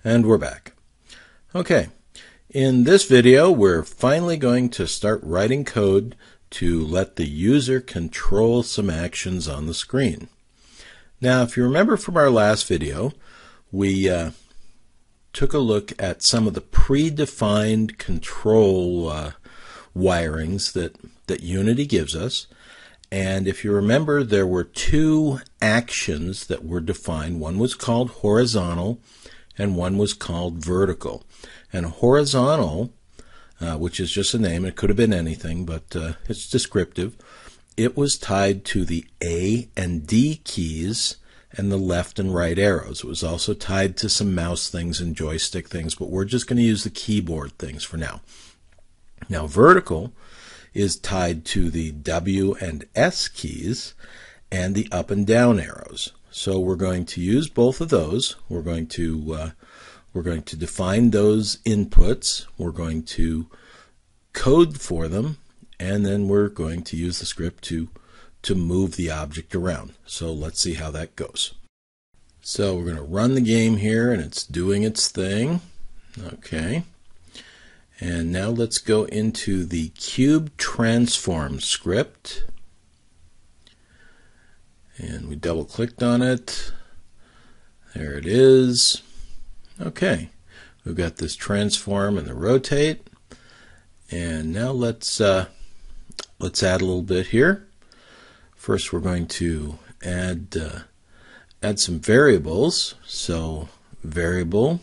And we're back. Okay, in this video we're finally going to start writing code to let the user control some actions on the screen. Now, if you remember from our last video, we took a look at some of the predefined control wirings that Unity gives us. And if you remember, there were two actions that were defined. One was called horizontal and one was called vertical. And horizontal, which is just a name, it could have been anything, but it's descriptive, it was tied to the A and D keys and the left and right arrows. It was also tied to some mouse things and joystick things, but we're just going to use the keyboard things for now. Now, vertical is tied to the W and S keys and the up and down arrows. So we're going to use both of those. We're going to define those inputs. We're going to code for them, and then we're going to use the script to move the object around. So let's see how that goes. So we're going to run the game here, and it's doing its thing. Okay. And now let's go into the cube transform script. And we double clicked on it. There it is. Okay, we've got this transform and the rotate. And now let's add a little bit here. First, we're going to add some variables. So variable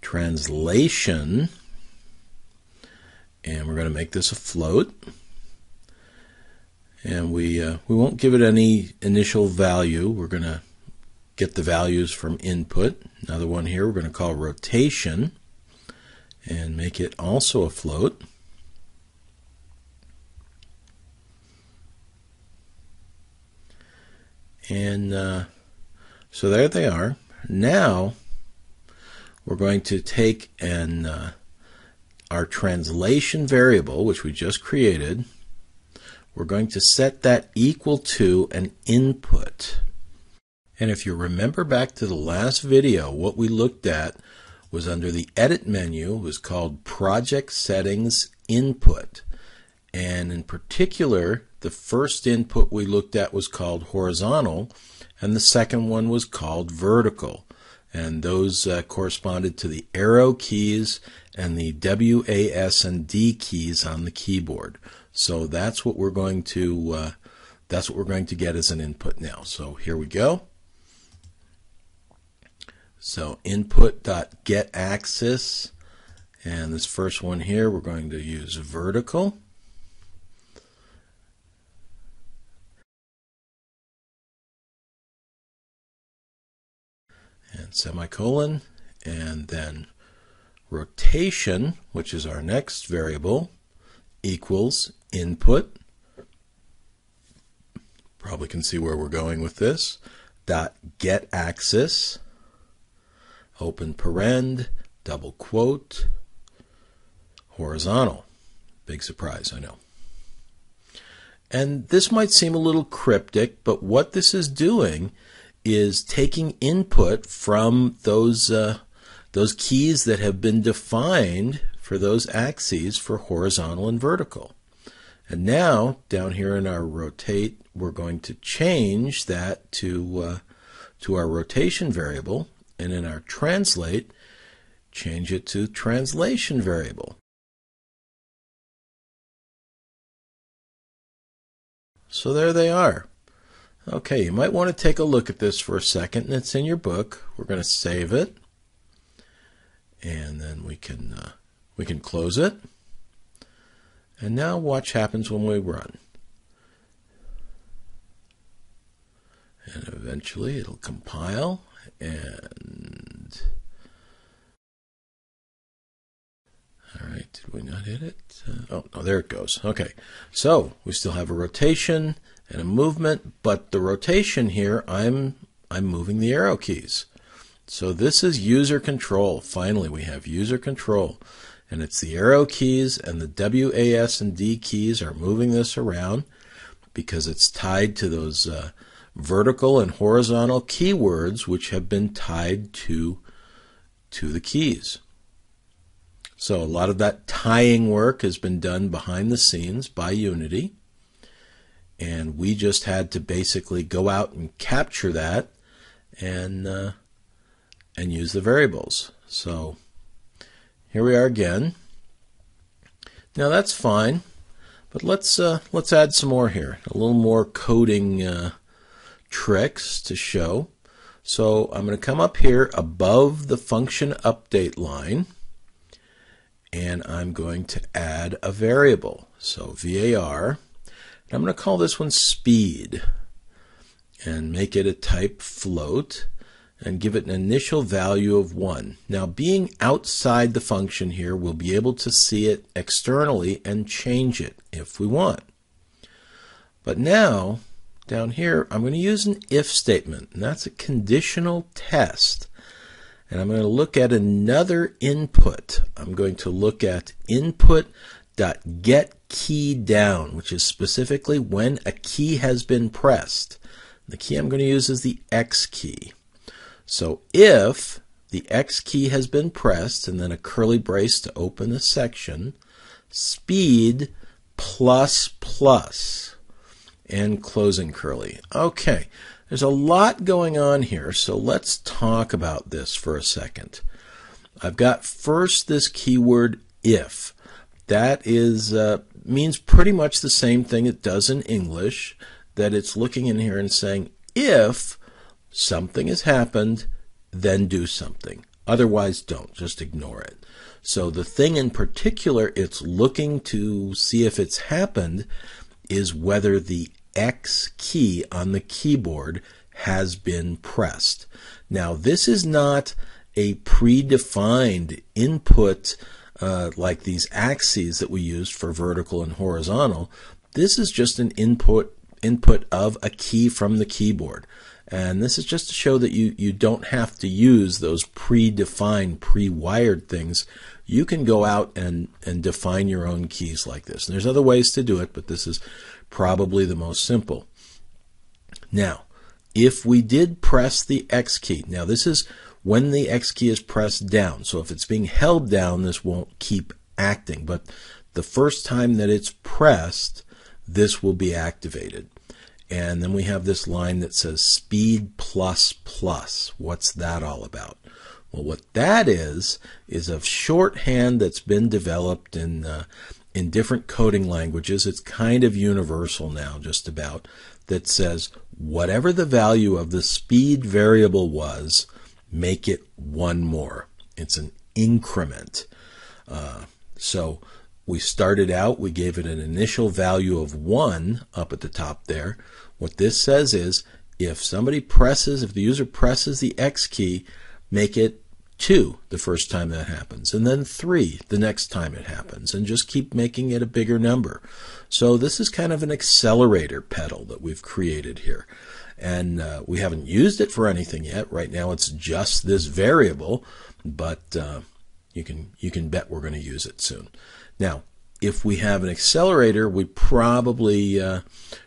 translation, and we're going to make this a float. And we won't give it any initial value. We're going to get the values from input. Another one here we're going to call rotation and make it also a float. And so there they are. Now we're going to take our translation variable, which we just created. We're going to set that equal to an input. And if you remember back to the last video, what we looked at was under the Edit menu. It was called Project Settings Input. And in particular, the first input we looked at was called horizontal, and the second one was called vertical. And those corresponded to the arrow keys and the W, A, S, and D keys on the keyboard. So that's what we're going to get as an input now. So here we go. So input.getAxis, and this first one here we're going to use vertical. And semicolon, and then rotation, which is our next variable, equals input. Probably can see where we're going with this. Dot get axis, open parend, double quote, horizontal. Big surprise, I know. And this might seem a little cryptic, but what this is doing is taking input from those keys that have been defined for those axes for horizontal and vertical. And now, down here in our rotate, we're going to change that to our rotation variable, and in our translate, change it to translation variable. So there they are. Okay, you might want to take a look at this for a second, and it's in your book. We're going to save it, and then we can close it. And now watch happens when we run. And eventually it'll compile, and all right, did we not hit it? Oh, no, there it goes. Okay, so we still have a rotation and a movement, but the rotation here, I'm moving the arrow keys. So this is user control. Finally, we have user control, and it's the arrow keys and the W, A, S, and D keys are moving this around because it's tied to those vertical and horizontal keywords which have been tied to to the keys. So a lot of that tying work has been done behind the scenes by Unity, and we just had to basically go out and capture that and use the variables. So here we are again. Now that's fine, but let's add some more here, a little more coding tricks to show. So I'm going to come up here above the function update line, and I'm going to add a variable. So var, and I'm going to call this one speed, and make it a type float, and give it an initial value of 1. Now, being outside the function here, we'll be able to see it externally and change it if we want. But now, down here, I'm going to use an if statement, and that's a conditional test. And I'm going to look at another input. I'm going to look at input.getKeyDown, which is specifically when a key has been pressed. The key I'm going to use is the X key. So if the X key has been pressed, and then a curly brace to open a section, speed plus plus, and closing curly. Okay. There's a lot going on here, so let's talk about this for a second. I've got first this keyword if. That is means pretty much the same thing it does in English, that it's looking in here and saying if something has happened, then do something. Otherwise, don't. Just ignore it. So the thing in particular it's looking to see if it's happened is whether the X key on the keyboard has been pressed. Now, this is not a predefined input like these axes that we used for vertical and horizontal. This is just an input of a key from the keyboard. And this is just to show that you don't have to use those predefined, pre-wired things. You can go out and define your own keys like this. And there's other ways to do it, but this is probably the most simple. Now, if we did press the X key, now this is when the X key is pressed down. So if it's being held down, this won't keep acting. But the first time that it's pressed, this will be activated. And then we have this line that says speed plus plus. What's that all about? Well, what that is a shorthand that's been developed in different coding languages. It's kind of universal now, just about, that says whatever the value of the speed variable was, make it one more. It's an increment. So we started out, we gave it an initial value of 1 up at the top there. What this says is if the user presses the X key, make it 2 the first time that happens, and then 3 the next time it happens, and just keep making it a bigger number. So this is kind of an accelerator pedal that we've created here. And we haven't used it for anything yet. Right now it's just this variable, but you can bet we're going to use it soon. Now, if we have an accelerator, we probably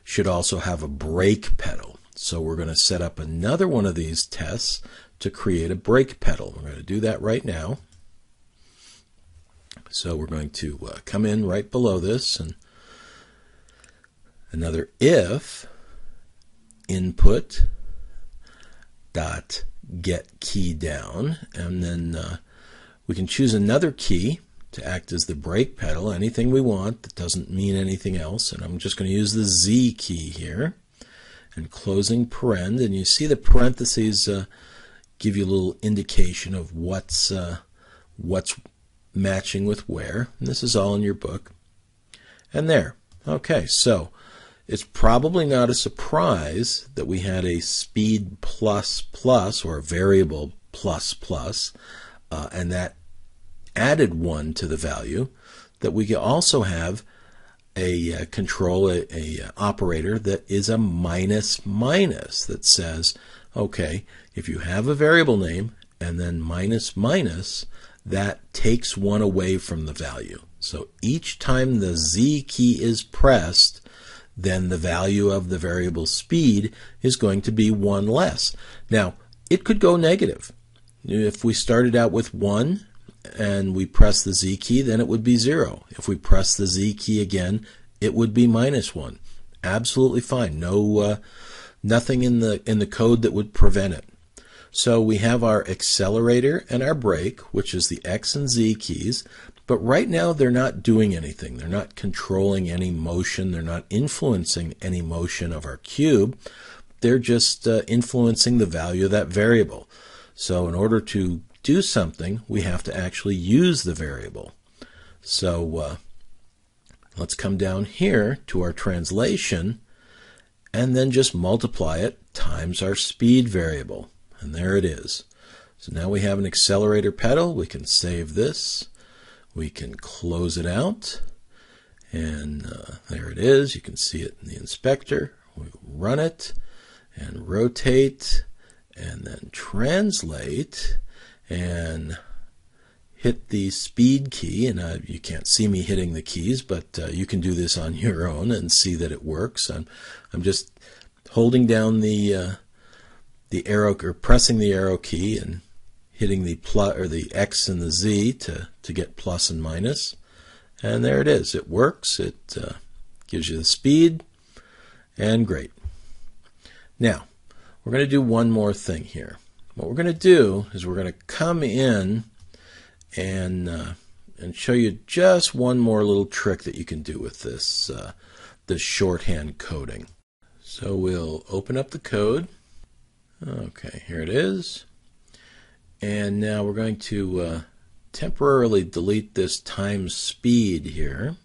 should also have a brake pedal. So we're going to set up another one of these tests to create a brake pedal. We're going to do that right now. So we're going to come in right below this, and another if input dot get key down, and then we can choose another key to act as the brake pedal, anything we want that doesn't mean anything else. And I'm just going to use the Z key here, and closing paren, and you see the parentheses give you a little indication of what's matching with where, and this is all in your book. And there. Okay, so it's probably not a surprise that we had a speed plus plus, or a variable plus plus, and that added 1 to the value. That we can also have a control, a operator that is a minus minus, that says, okay, if you have a variable name and then minus minus, that takes 1 away from the value. So each time the Z key is pressed, then the value of the variable speed is going to be 1 less. Now, it could go negative. If we started out with 1 and we press the Z key, then it would be 0. If we press the Z key again, it would be -1. Absolutely fine. Nothing in the code that would prevent it. So we have our accelerator and our brake, which is the X and Z keys, but right now they're not doing anything. They're not controlling any motion. They're not influencing any motion of our cube. They're just influencing the value of that variable. So in order to do something, we have to actually use the variable. So let's come down here to our translation and then just multiply it times our speed variable. And there it is. So now we have an accelerator pedal. We can save this. We can close it out. And there it is. You can see it in the inspector. We run it and rotate and then translate and hit the speed key. And you can't see me hitting the keys, but you can do this on your own and see that it works. I'm just holding down the arrow, or pressing the arrow key and hitting the plus or the X and the Z to get plus and minus, and there it is. It works. It gives you the speed, and great. Now we're going to do one more thing here. What we're going to do is we're going to come in and show you just one more little trick that you can do with this shorthand coding. So we'll open up the code. Okay, here it is. And now we're going to temporarily delete this times speed here.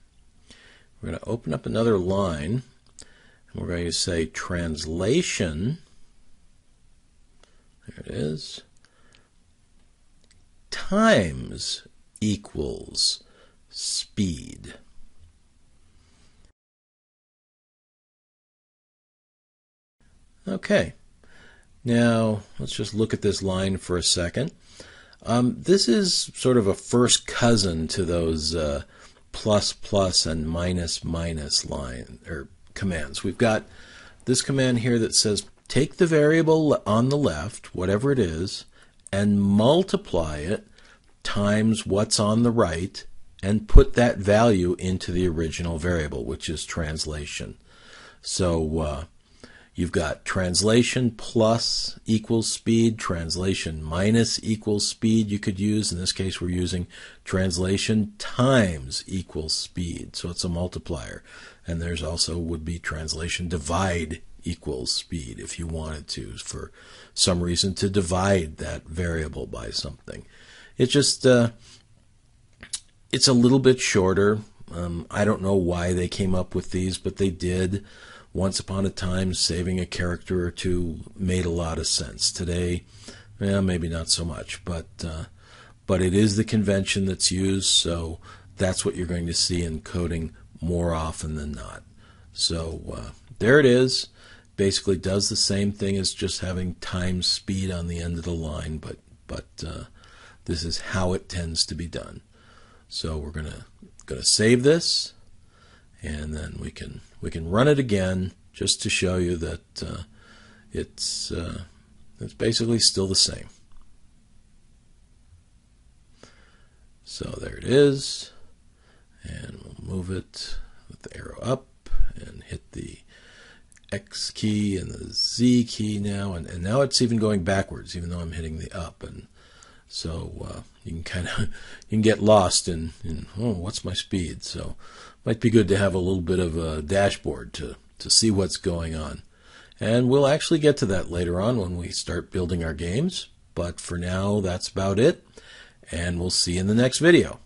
We're going to open up another line, and we're going to say translation. There it is. Times equals speed. Okay. Now, let's just look at this line for a second. This is sort of a first cousin to those plus plus and minus minus line or commands. We've got this command here that says take the variable on the left, whatever it is, and multiply it times what's on the right and put that value into the original variable, which is translation. So you've got translation plus equals speed, translation minus equals speed you could use. In this case, we're using translation times equals speed. So it's a multiplier. And there's also would be translation divide equals speed if you wanted to, for some reason, to divide that variable by something. It's just, it's a little bit shorter. I don't know why they came up with these, but they did. Once upon a time, saving a character or two made a lot of sense. Today, maybe not so much, but it is the convention that's used, so that's what you're going to see in coding more often than not. So there it is. Basically does the same thing as just having times speed on the end of the line, but this is how it tends to be done. So we're gonna save this, and then we can run it again just to show you that it's basically still the same. So there it is, and we'll move it with the arrow up and hit the X key and the Z key now, and now it's even going backwards, even though I'm hitting the up, and so you can get lost in oh, what's my speed? So might be good to have a little bit of a dashboard to see what's going on. And we'll actually get to that later on when we start building our games. But for now, that's about it. And we'll see you in the next video.